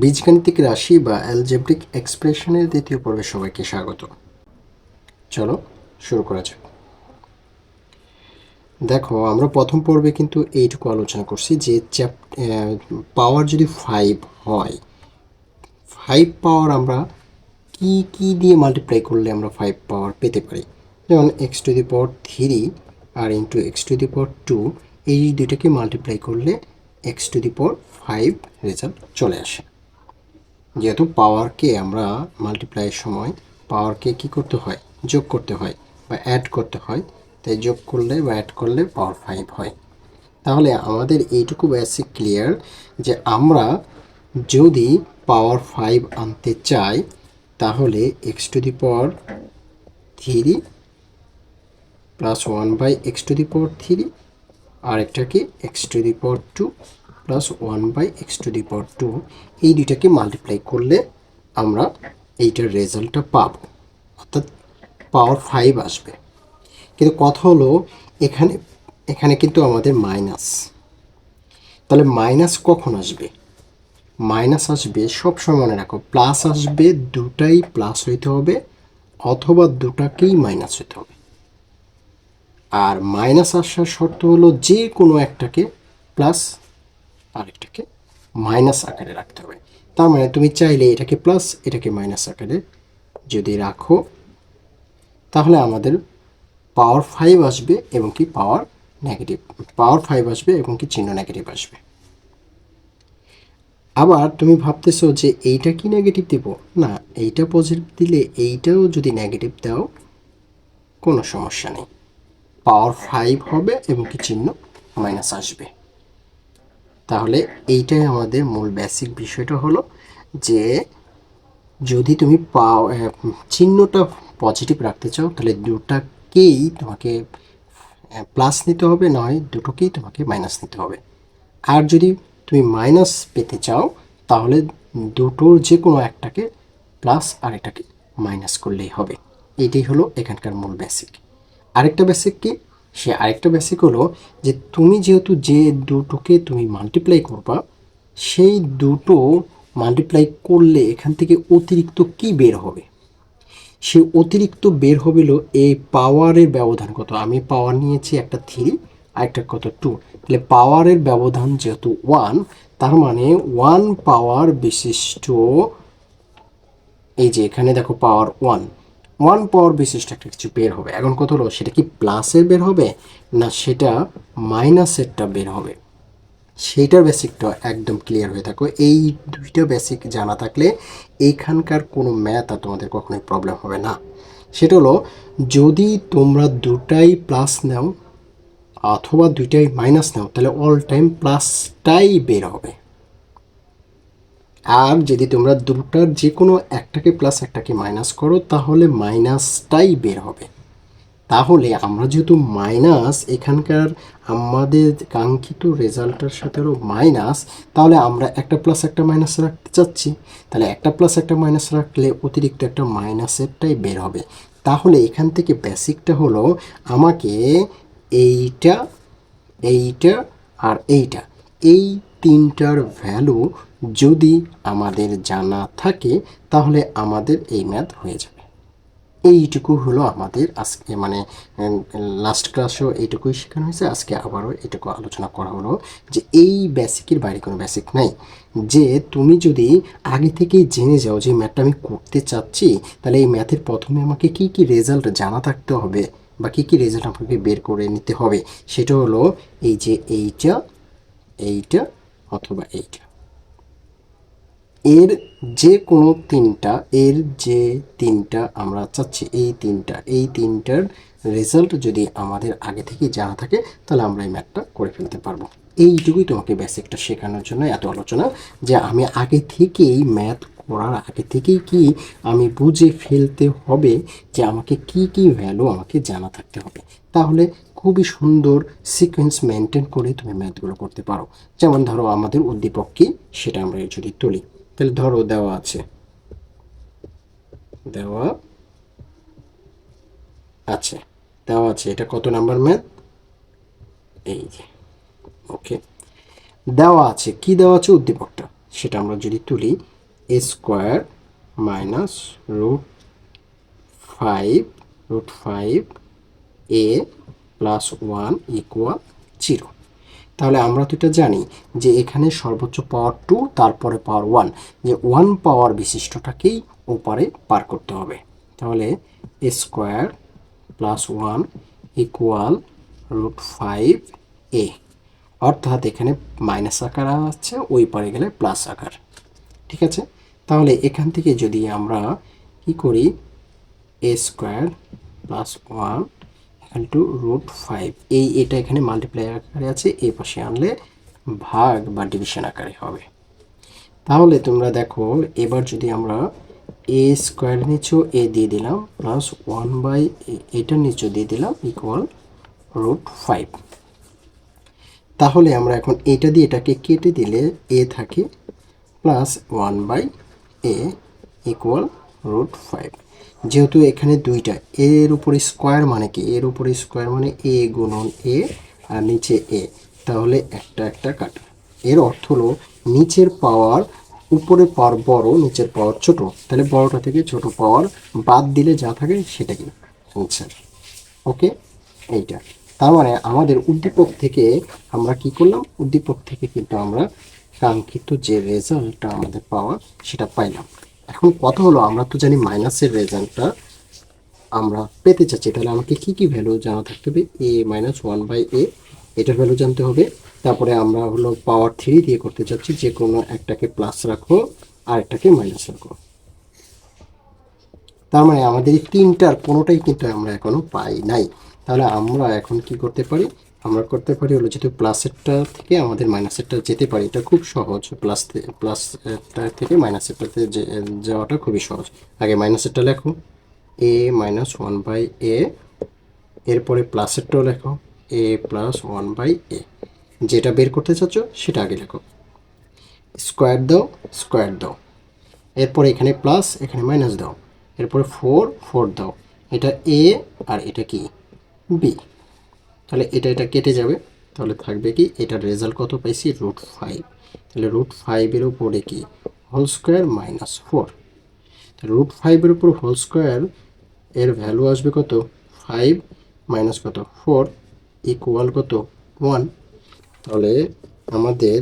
বীজগাণিতিক রাশি বা অ্যালজেব্রিক এক্সপ্রেশনের দ্বিতীয় পর্বে সবাইকে স্বাগত। চলো শুরু করা যাক। দেখো, আমরা প্রথম পর্বে কিন্তু এইটুকু আলোচনা করছি যে পাওয়ার যদি 5 হয়, 5 পাওয়ার আমরা কি কি দিয়ে মাল্টিপ্লাই করলে আমরা 5 পাওয়ার পেতে পারি। যেমন x⁻³ আর ইন্টু x⁻², এই দুইটাকে মাল্টিপ্লাই করলে x⁻5 রেজাল্ট চলে আসে। যেহেতু পাওয়ারকে আমরা মাল্টিপ্লাইয়ের সময় পাওয়ারকে কী করতে হয়, যোগ করতে হয় বা অ্যাড করতে হয়, তাই যোগ করলে বা অ্যাড করলে পাওয়ার 5 হয়। তাহলে আমাদের এইটুকু বেসিক ক্লিয়ার যে আমরা যদি পাওয়ার 5 আনতে চাই তাহলে x⁻³ plus 1/x⁻³ আরেকটাকে x⁻² plus 1/x⁻², এই দুইটাকে মাল্টিপ্লাই করলে আমরা এইটার রেজাল্টটা পাব, অর্থাৎ পাওয়ার 5 আসবে। কিন্তু কথা হলো এখানে এখানে কিন্তু আমাদের মাইনাস, তাহলে মাইনাস কখন আসবে? মাইনাস আসবে সবসময়, মনে রাখো, প্লাস আসবে দুটাই প্লাস হইতে হবে অথবা দুটাকেই মাইনাস হইতে হবে। আর মাইনাস আসার শর্ত হলো যে কোনো একটাকে প্লাস আরেকটাকে মাইনাস আকারে রাখতে হবে। তার মানে তুমি চাইলে এটাকে প্লাস এটাকে মাইনাস আকারে যদি রাখো তাহলে আমাদের পাওয়ার 5 আসবে এবং কি পাওয়ার 5 আসবে এবং কি চিহ্ন নেগেটিভ আসবে। আবার তুমি ভাবতেছো যে এইটা কি নেগেটিভ দেব? না, এইটা পজিটিভ দিলে এইটাও যদি নেগেটিভ দাও কোনো সমস্যা নেই, পাওয়ার 5 হবে এবং কি চিহ্ন মাইনাস আসবে। তাহলে এইটাই আমাদের মূল বেসিক বিষয়টা হলো যে যদি তুমি চিহ্নটা পজিটিভ রাখতে চাও তাহলে দুটাকেই তোমাকে প্লাস নিতে হবে, নয় দুটোকেই তোমাকে মাইনাস নিতে হবে। আর যদি তুমি মাইনাস পেতে চাও তাহলে দুটোর যে কোনো একটাকে প্লাস আর এটাকে মাইনাস করলেই হবে। এইটাই হলো এখানকার মূল বেসিক। আরেকটা বেসিক কি? আরেকটা বেসিক হলো যে তুমি যেহেতু যে দুটোকে তুমি মাল্টিপ্লাই করবা, সেই দুটো মাল্টিপ্লাই করলে এখান থেকে অতিরিক্ত কি বের হবে? সে অতিরিক্ত বের হবে হলো এই পাওয়ারের ব্যবধান কত। আমি পাওয়ার নিয়েছি একটা 3 আর একটা কত 2, তাহলে পাওয়ারের ব্যবধান যেহেতু 1, তার মানে 1 পাওয়ার বিশিষ্ট, এই যে এখানে দেখো পাওয়ার 1 পাওয়ার বিশিষ্ট একটা কিছু বের হবে। এখন কত হলো, সেটা কি প্লাসের বের হবে না সেটা মাইনাসেরটা বের হবে? সেইটার বেসিকটা একদম ক্লিয়ার হয়ে থাকো। এই দুইটা বেসিক জানা থাকলে এইখানকার কোনো ম্যাথ আর তোমাদের কখনোই প্রবলেম হবে না। সেটা হলো যদি তোমরা দুটাই প্লাস নাও অথবা দুইটাই মাইনাস নাও তাহলে অল টাইম প্লাসটাই বের হবে। আর যদি তোমরা দুটার যে কোনো একটাকে প্লাস একটাকে মাইনাস করো তাহলে মাইনাসটাই বের হবে। তাহলে আমরা যেহেতু মাইনাস, এখানকার আমাদের কাঙ্ক্ষিত রেজাল্টের সাথে হলো মাইনাস, তাহলে আমরা একটা প্লাস একটা মাইনাস রাখতে চাচ্ছি, তাহলে একটা প্লাস একটা মাইনাস রাখলে অতিরিক্ত একটা মাইনাসেরটাই বের হবে। তাহলে এখান থেকে বেসিকটা হলো আমাকে এইটা, এইটা আর এইটা, এই তিনটার ভ্যালু যদি আমাদের জানা থাকে তাহলে আমাদের এই ম্যাথ হয়ে যাবে। এইটুকু হলো আমাদের আজকে, মানে লাস্ট ক্লাসেও এইটুকুই শেখানো হয়েছে, আজকে আবারও এটুকু আলোচনা করা হলো যে এই বেসিকের বাইরে কোনো বেসিক নাই। যে তুমি যদি আগে থেকেই জেনে যাও যে ম্যাথটা আমি করতে চাচ্ছি তাহলে এই ম্যাথের প্রথমে আমাকে কি কি রেজাল্ট জানা থাকতে হবে বা কি কি রেজাল্ট আমাকে বের করে নিতে হবে, সেটা হলো এই যে এইটা, এইটা অথবা এইটা, এর যে কোনো তিনটা, এর যে তিনটা আমরা চাচ্ছি এই তিনটার রেজাল্ট যদি আমাদের আগে থেকেই জানা থাকে তাহলে আমরা এই ম্যাথটা করে ফেলতে পারবো। এইটুকুই তোমাকে বেসিকটা শেখানোর জন্য এত আলোচনা, যে আমি আগে থেকেই ম্যাথ করার আগে থেকেই কি আমি বুঝে ফেলতে হবে যে আমাকে কি কি ভ্যালু আমাকে জানা থাকতে হবে, তাহলে খুবই সুন্দর সিকোয়েন্স মেনটেন করে তুমি ম্যাথগুলো করতে পারো। যেমন ধরো আমাদের উদ্দীপক কি সেটা আমরা যদি তুলি, তাহলে ধরো দেওয়া আছে, দেওয়া আছে দেওয়া আছে এটা কত নাম্বার ম্যাথ? এই যে, ওকে, দেওয়া আছে কি দেওয়া আছে? উদ্দীপকটা। সেটা আমরা যদি তুলি এ স্কোয়ার মাইনাস √5 এ প্লাস 1 ইকুয়াল 0। তাহলে আমরা তো এটা জানি যে এখানে সর্বোচ্চ পাওয়ার 2 তারপরে পাওয়ার 1, যে 1 পাওয়ার বিশিষ্টটাকেই ওপারে পার করতে হবে। তাহলে এ স্কোয়ার প্লাস 1 ইকুয়াল √5 এ, অর্থাৎ এখানে মাইনাস আকার আছে, ওই পারে গেলে প্লাস আকার। ঠিক আছে, তাহলে এখান থেকে যদি আমরা কি করি এ স্কোয়ার প্লাস 1 ইকুয়াল টু √5, এটা এখানে মাল্টিপ্লাই আকারে আছে, এই পাশে আনলে ভাগ বা ডিভিশন আকারে হবে। তাহলে তোমরা দেখো এবার যদি আমরা এ স্কোয়ার নিচেও এ দিয়ে দিলাম প্লাস 1/, এটার নিচেও দিয়ে দিলাম ইকুয়াল √5, তাহলে আমরা এখন এটা দিয়ে এটাকে কেটে দিলে এ থাকে প্লাস 1/a ইকুয়াল √5। যেহেতু এখানে দুইটা, এর উপরে স্কোয়ার মানে কি, এর উপরে স্কোয়ার মানে এ গুণন এ আর নিচে এ, তাহলে একটা একটা কাটা। এর অর্থ হলো নিচের পাওয়ার উপরের পাওয়ার বড়, নিচের পাওয়ার ছোট, তাহলে বড়টা থেকে ছোট পাওয়ার বাদ দিলে যা থাকে সেটা কি অ্যান্সার। ওকে, এইটা তার মানে আমাদের উদ্দীপক থেকে আমরা কি করলাম, উদ্দীপক থেকে কিন্তু আমরা কাঙ্ক্ষিত যে রেজাল্টটা আমাদের পাওয়া সেটা পাইলাম। এখন কথা হলো আমরা তো জানি মাইনাসের রেজাল্টটা আমরা পেতে চাচ্ছি, তাহলে আমাকে কি কি ভ্যালু জানা থাকতে হবে, a-1/a এটার ভ্যালু জানতে হবে। তারপরে আমরা হলো পাওয়ার 3 দিয়ে করতে চাচ্ছি, যে কোনো একটাকে প্লাস রাখো আর একটাকে মাইনাস রাখো। তার মানে আমাদের এই তিনটার কোনোটাই কিন্তু আমরা এখনো পাই নাই। তাহলে আমরা এখন কি করতে পারি, আমরা করতে পারি হলো যেহেতু প্লাসেরটা থেকে আমাদের মাইনাসেরটা যেতে পারি, এটা খুব সহজ, প্লাসটা থেকে মাইনাসেরটাতে যাওয়াটা খুবই সহজ। আগে মাইনাসেরটা লেখো a-1/a, এরপরে প্লাসেরটাও লেখো a প্লাস 1/a, যেটা বের করতে চাচ্ছ সেটা আগে লেখো, স্কোয়ার দাও, এরপরে এখানে প্লাস এখানে মাইনাস দাও, এরপরে 4 দাও, এটা এ আর এটা কি বি, তাহলে এটা কেটে যাবে, তাহলে থাকবে কি এটার রেজাল্ট কত পাইছি √5, তাহলে √5-এর উপরে কি হোল স্কোয়ার মাইনাস 4, তাহলে √5-এর উপর হোল স্কোয়ার এর ভ্যালু আসবে কত 5 মাইনাস কত 4 ইকুয়াল কত 1। তাহলে আমাদের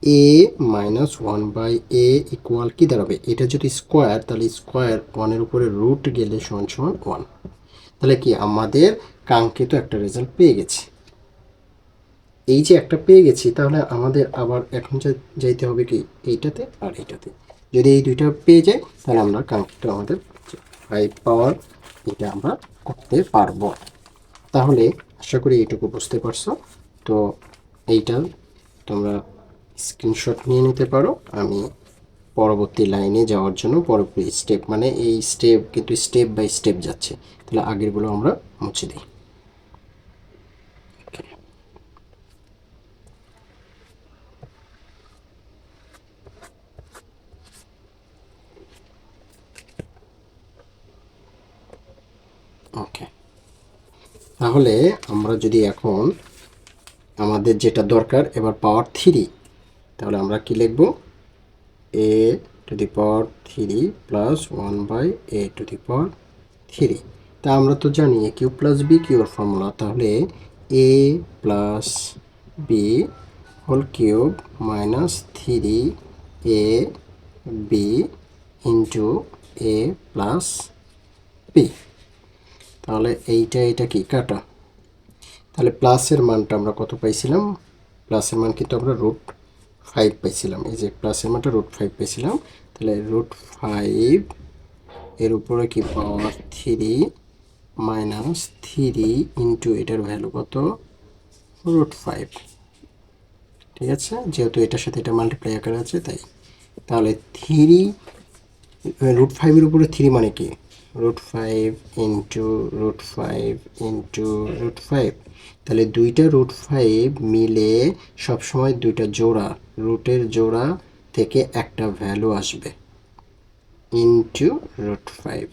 a-1/a ইকুয়াল কি দাঁড়াবে, এটা যদি স্কোয়ার তাহলে স্কোয়ার 1-এর উপরে রুট গেলে সমান 1, তাহলে কি আমাদের কাঙ্ক্ষিত একটা রেজাল্ট পেয়ে গেছি। এই যে একটা পেয়ে গেছি, তাহলে আমাদের আবার এখন যাইতে হবে কি এইটাতে আর এইটাতে, যদি এই দুইটা পেয়ে যাই তাহলে আমরা কাঙ্ক্ষিত আমাদের 5 পাওয়ার এটা আমরা করতে পারবো। তাহলে আশা করি এইটুকু বুঝতে পারছো। তো এইটা তোমরা স্ক্রিনশট নিয়ে নিতে পারো, আমি পরবর্তী লাইনে যাওয়ার জন্য পরবর্তী স্টেপ, মানে এই স্টেপ কিন্তু স্টেপ বাই স্টেপ যাচ্ছে, তাহলে আগেরগুলো আমরা মুছে দিই। ওকে, তাহলে আমরা যদি এখন আমাদের যেটা দরকার এবার পাওয়ার 3, তাহলে আমরা কি লিখব a⁻³ প্লাস 1/a⁻³। তা আমরা তো জানি a কিউব প্লাস b কিউর ফর্মুলা, তাহলে a plus b whole cube minus 3ab into a plus b, তাহলে এইটা কি কাটা, তাহলে প্লাসের মানটা আমরা কত পাইছিলাম, প্লাসের মান কিন্তু আমরা √5 পাইছিলাম, এই যে প্লাসের মানটা √5 পাইছিলাম, তাহলে √5 এর উপরে কি পাওয়ার 3 মাইনাস 3 ইন্টু এটার ভ্যালু কত √5। ঠিক আছে, যেহেতু এটার সাথে এটা মাল্টিপ্লাই আকারে আছে তাই, তাহলে 3 √5-এর উপরে 3 মানে কি √5 ইন্টু √5 ইন্টু √5, তাহলে দুইটা √5 মিলে সবসময় দুইটা জোড়া, রুটের জোড়া থেকে একটা ভ্যালু আসবে ইন্টু √5।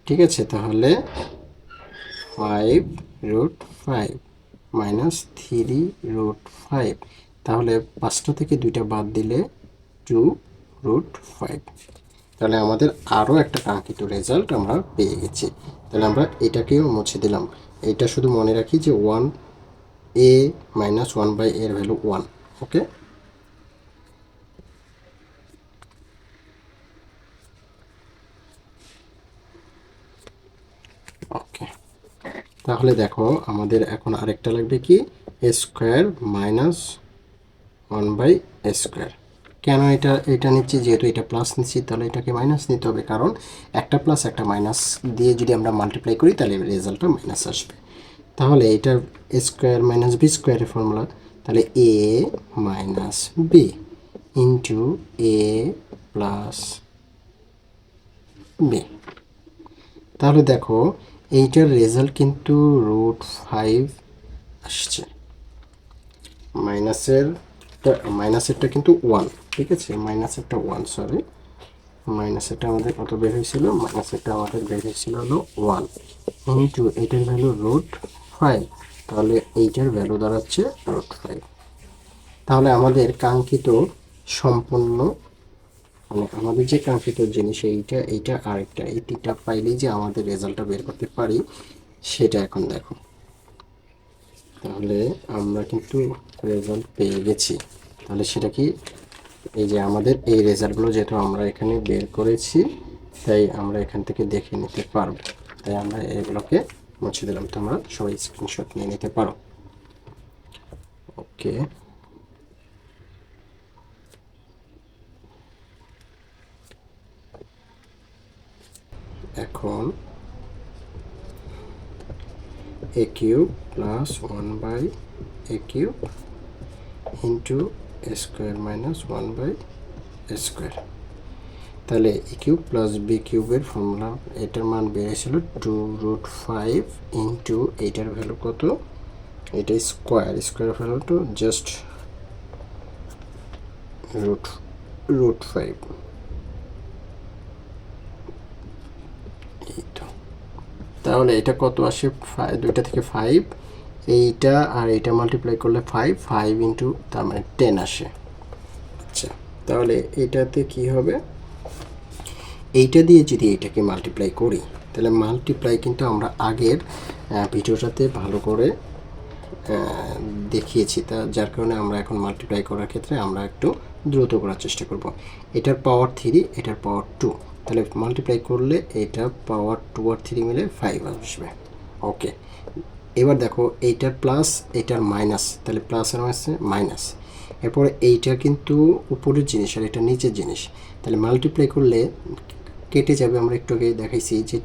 ঠিক আছে, তাহলে 5 √5 মাইনাস 3 √5, তাহলে 5টা থেকে 2টা বাদ দিলে 2√5। তাহলে আমাদের আরও একটা কাঙ্ক্ষিত রেজাল্ট আমরা পেয়ে গেছি। তাহলে আমরা এটাকেও মুছে দিলাম। এটা শুধু মনে রাখি যে 1a মাইনাস 1/a এর ভ্যালু 1। ওকে, ওকে। তাহলে দেখো আমাদের এখন আরেকটা লাগবে কি, a স্কোয়ার মাইনাস 1/a²। কেন এটা নিচ্ছি? যেহেতু এটা প্লাস নিচ্ছি তাহলে এটাকে মাইনাস নিতে হবে, কারণ একটা প্লাস একটা মাইনাস দিয়ে যদি আমরা মাল্টিপ্লাই করি তাহলে রেজাল্টটা মাইনাস আসবে। তাহলে এটার a স্কোয়ার মাইনাস b স্কোয়ারের ফর্মুলা, তাহলে a minus b into a plus b। তাহলে দেখো এইটার রেজাল্ট কিন্তু √5 আসছে। মাইনাসেরটা কিন্তু 1, ঠিক আছে, মাইনাসেরটা 1, সরি, মাইনাসেরটা আমাদের কত বের হয়েছিল? মাইনাসেরটা আমাদের বের হয়েছিল হলো 1 ইন্টু এটার ভ্যালু √5, তাহলে এইটার ভ্যালু দাঁড়াচ্ছে √5। তাহলে আমাদের কাঙ্ক্ষিত সম্পূর্ণ, মানে আমাদের যে কাঙ্ক্ষিত জিনিস এইটা আরেকটা, এই তিনটা পাইলেই যে আমাদের রেজাল্টটা বের করতে পারি সেটা এখন দেখো। তাহলে আমরা কিন্তু রেজাল্ট পেয়ে গেছি। তাহলে সেটা কি, এই যে আমাদের এই রেজাল্টগুলো যেহেতু আমরা এখানে বের করেছি তাই আমরা এখান থেকে দেখে নিতে পারবো। তাই আমরা এগুলোকে মুছে দিলাম, তোমরা সবাই স্ক্রিনশট নিয়ে নিতে পারো। ওকে, এখন a³ plus 1/a³ into a² minus 1/a²। তাহলে a³ প্লাস b³ ফর্মুলা, এটার মান বেরিয়েছিল 2√5 ইন্টু এইটার ভ্যালু কত, এটা স্কোয়ার ভ্যালু তো জাস্ট √5। এই তো, তাহলে এটা কত আসে? 2টা থেকে 5, এইটা আর এইটা মাল্টিপ্লাই করলে 5 ইন্টু তার মানে 10 আসে। আচ্ছা, তাহলে এটাতে কি হবে? এইটা দিয়ে যদি এইটাকে মাল্টিপ্লাই করি তাহলে মাল্টিপ্লাই কিন্তু আমরা আগের ভিডিওটাতে ভালো করে দেখিয়েছি, তা যার কারণে আমরা এখন মাল্টিপ্লাই করার ক্ষেত্রে আমরা একটু দ্রুত করার চেষ্টা করব। এটার পাওয়ার 3, এটার পাওয়ার 2, তাহলে মাল্টিপ্লাই করলে এটা পাওয়ার 2 আর 3 মিলে 5 আসবে। ওকে, এবার দেখো এইটার প্লাস এটার মাইনাস, তাহলে প্লাস আর মাইনাস, এরপরে এইটা কিন্তু উপরের জিনিস আর এটা নিচের জিনিস, তাহলে মাল্টিপ্লাই করলে কেটে যাবে। আমরা একটু আগে দেখাইছি যে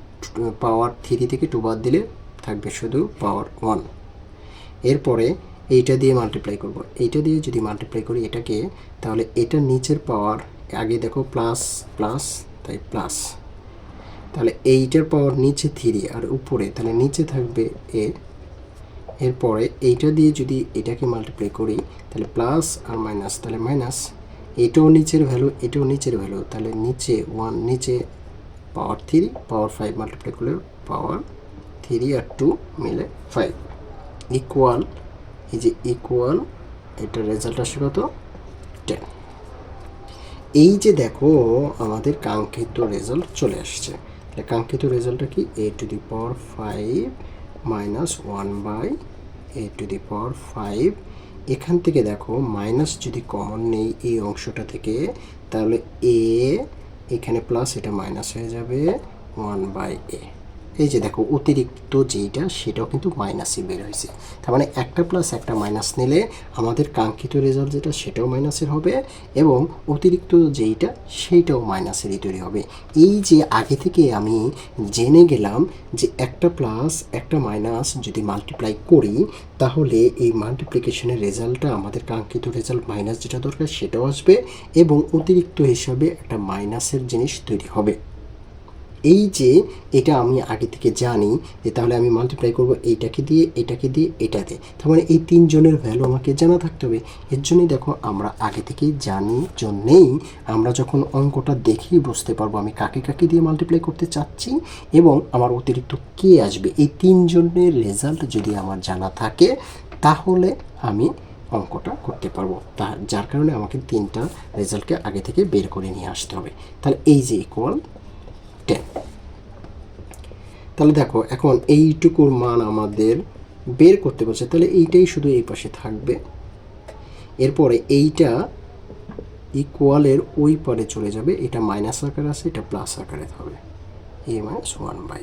পাওয়ার 3 থেকে 2 বাদ দিলে থাকবে শুধু পাওয়ার 1। এরপরে এইটা দিয়ে মাল্টিপ্লাই করব, এইটা দিয়ে যদি মাল্টিপ্লাই করি এটাকে, তাহলে এটা নিচের পাওয়ার, আগে দেখো প্লাস প্লাস তাই প্লাস, তাহলে এইটার পাওয়ার নিচে 3 আর উপরে, তাহলে নিচে থাকবে a। এরপরে এইটা দিয়ে যদি এটাকে মাল্টিপ্লাই করি তাহলে প্লাস আর মাইনাস, তাহলে মাইনাস, এটাও নিচের ভ্যালু এটাও নিচের ভ্যালু, তাহলে নিচে 1, নিচে পাওয়ার 3 পাওয়ার 5 মাল্টিপ্লাই করলে পাওয়ার 3 আর 2 মিলে 5 ইকুয়াল, এই যে ইকুয়াল, এটার রেজাল্ট আসে কত? 10। এই যে দেখো আমাদের কাঙ্ক্ষিত রেজাল্ট চলে আসছে। তাহলে কাঙ্ক্ষিত রেজাল্টটা কি? a⁵ minus 1/a⁵। এখান থেকে দেখো মাইনাস যদি কমন নেই এই অংশটা থেকে, তাহলে a এখানে প্লাস, এটা মাইনাস হয়ে যাবে 1/a। এই যে দেখো অতিরিক্ত যেইটা সেটাও কিন্তু মাইনাসই বের হয়েছে, তার মানে একটা প্লাস একটা মাইনাস নিলে আমাদের কাঙ্ক্ষিত রেজাল্ট যেটা সেটাও মাইনাসের হবে এবং অতিরিক্ত যেইটা সেইটাও মাইনাসেরই তৈরি হবে। এই যে আগে থেকে আমি জেনে গেলাম যে একটা প্লাস একটা মাইনাস যদি মাল্টিপ্লাই করি তাহলে এই মাল্টিপ্লিকেশনের রেজাল্টটা আমাদের কাঙ্ক্ষিত রেজাল্ট মাইনাস যেটা দরকার সেটাও আসবে এবং অতিরিক্ত হিসাবে একটা মাইনাসের জিনিস তৈরি হবে। এই যে এটা আমি আগে থেকে জানি যে তাহলে আমি মাল্টিপ্লাই করব এইটাকে দিয়ে এটাকে দিয়ে এটাতে, তার মানে এই তিনজনের ভ্যালু আমাকে জানা থাকতে হবে। এর জন্যই দেখো আমরা আগে থেকেই জানি জন্যেই আমরা যখন অঙ্কটা দেখেই বুঝতে পারবো আমি কাকে কাকে দিয়ে মাল্টিপ্লাই করতে চাচ্ছি এবং আমার অতিরিক্ত কে আসবে। এই তিনজনের রেজাল্ট যদি আমার জানা থাকে তাহলে আমি অঙ্কটা করতে পারবো। যার কারণে আমাকে 3টা রেজাল্টকে আগে থেকে বের করে নিয়ে আসতে হবে। তাহলে এই যে ইকুয়াল 10। তাহলে দেখো এখন এইটুকুর মান আমাদের বের করতে বলছে, তাহলে এইটাই শুধু এই পাশে থাকবে। এরপরে এইটা ইকুয়ালের ওই পারে চলে যাবে, এটা মাইনাস আকারে আছে, এটা প্লাস আকারে হবে a - 1/a।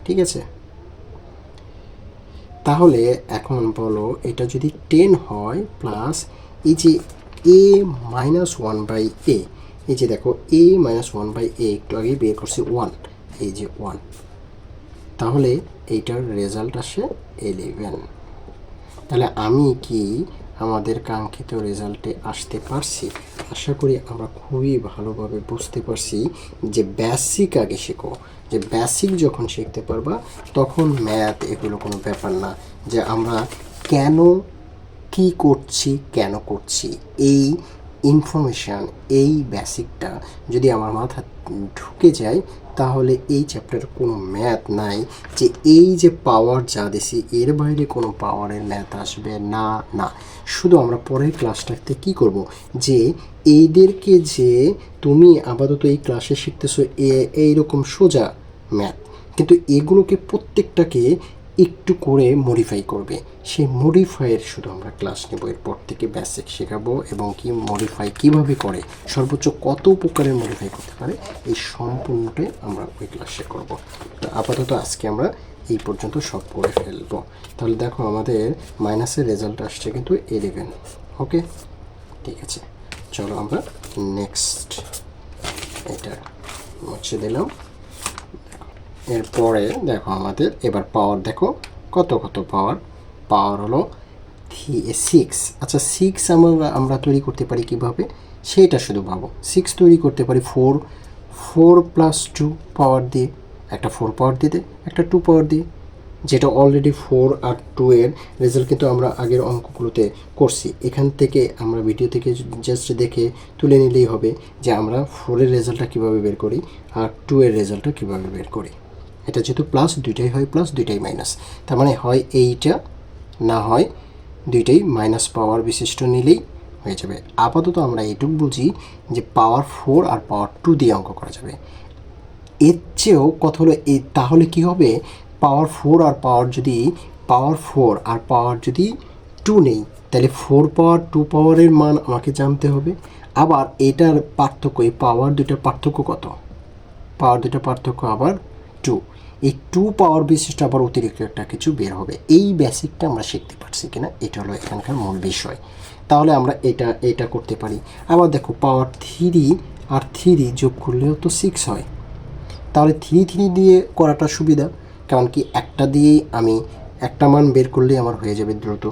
ঠিক আছে, তাহলে এখন বলো এটা যদি 10 হয় প্লাস এই যে a - 1/a, এই যে দেখো a - 1/a একটু আগে বের করছি 1, এই যে 1, তাহলে এইটার রেজাল্ট আসে 11। তাহলে আমি কি আমাদের কাঙ্ক্ষিত রেজাল্টে আসতে পারছি? আশা করি আমরা খুবই ভালোভাবে বুঝতে পারছি যে বেসিক আগে শেখো, যে বেসিক যখন শিখতে পারবা তখন ম্যাথ এগুলো কোনো ব্যাপার না। যে আমরা কেন কি করছি, কেন করছি, এই ইনফরমেশান, এই বেসিকটা যদি আমার মাথা ঢুকে যায় তাহলে এই চ্যাপ্টার কোনো ম্যাথ নাই যে এই যে পাওয়ার যা দিছি এর বাইরে কোনো পাওয়ারের ম্যাথ আসবে না। না, শুধু আমরা পরের ক্লাসটাতে কি করব, যে এইদেরকে যে তুমি আপাতত এই ক্লাসে শিখতেছো এইরকম সোজা ম্যাথ, কিন্তু এগুলোকে প্রত্যেকটাকে একটু করে মডিফাই করবে। সেই মডিফাইয়ের শুধু আমরা ক্লাস নেব, এরপর থেকে বেসিক শেখাবো এবং কি মডিফাই কিভাবে করে, সর্বোচ্চ কত প্রকারের মডিফাই করতে পারে, এই সম্পূর্ণটাই আমরা ওই ক্লাসে করব। তো আপাতত আজকে আমরা এই পর্যন্ত সব করে ফেলবো। তাহলে দেখো আমাদের মাইনাসের রেজাল্ট আসছে কিন্তু 11। ওকে, ঠিক আছে, চলো আমরা নেক্সট এটা মুছে দিলাম। এরপরে দেখো আমাদের এবার পাওয়ার দেখো কত কত পাওয়ার, পাওয়ার হলো 6। আচ্ছা 6 আমরা তৈরি করতে পারি কিভাবে সেটা শুধু ভাবো। 6 তৈরি করতে পারি 4 + 2 পাওয়ার দিয়ে, একটা 4 পাওয়ার দিয়ে একটা 2 পাওয়ার দিয়ে, যেটা অলরেডি 4 আর 2 এর রেজাল্ট কিন্তু আমরা আগের অঙ্কগুলোতে করছি। এখান থেকে আমরা ভিডিও থেকে জাস্ট দেখে তুলে নিলেই হবে যে আমরা 4 এর রেজাল্টটা কীভাবে বের করি আর 2 এর রেজাল্টটা কীভাবে বের করি। এটা যেহেতু প্লাস, দুইটাই হয় প্লাস, দুইটাই মাইনাস, তার মানে হয় এইটা না হয় দুইটাই মাইনাস পাওয়ার বিশিষ্ট নিলেই হয়ে যাবে। আপাতত আমরা এইটুকু বুঝি যে পাওয়ার 4 আর পাওয়ার 2 দিয়ে অঙ্ক করা যাবে। এর চেয়েও কথা হলো এই, তাহলে কি হবে, পাওয়ার 4 আর পাওয়ার যদি 2 নেই তাহলে 4 পাওয়ার 2 পাওয়ারের মান আমাকে জানতে হবে। আবার এটার পার্থক্য, এই পাওয়ার দুইটার পার্থক্য কত, পাওয়ার দুইটার পার্থক্য আবার 2, এই 2 পাওয়ার বিশিষ্ট আবার অতিরিক্ত একটা কিছু বের হবে। এই বেসিকটা আমরা শিখতে পারছি কিনা এটা হলো এখানকার মূল বিষয়। তাহলে আমরা এটা করতে পারি। আবার দেখো পাওয়ার 3 আর 3 যোগ করলেও তো 6 হয়, তাহলে 3 দিয়ে করাটা সুবিধা, কারণ কি একটা দিয়েই আমি একটা মান বের করলেই আমার হয়ে যাবে দ্রুত,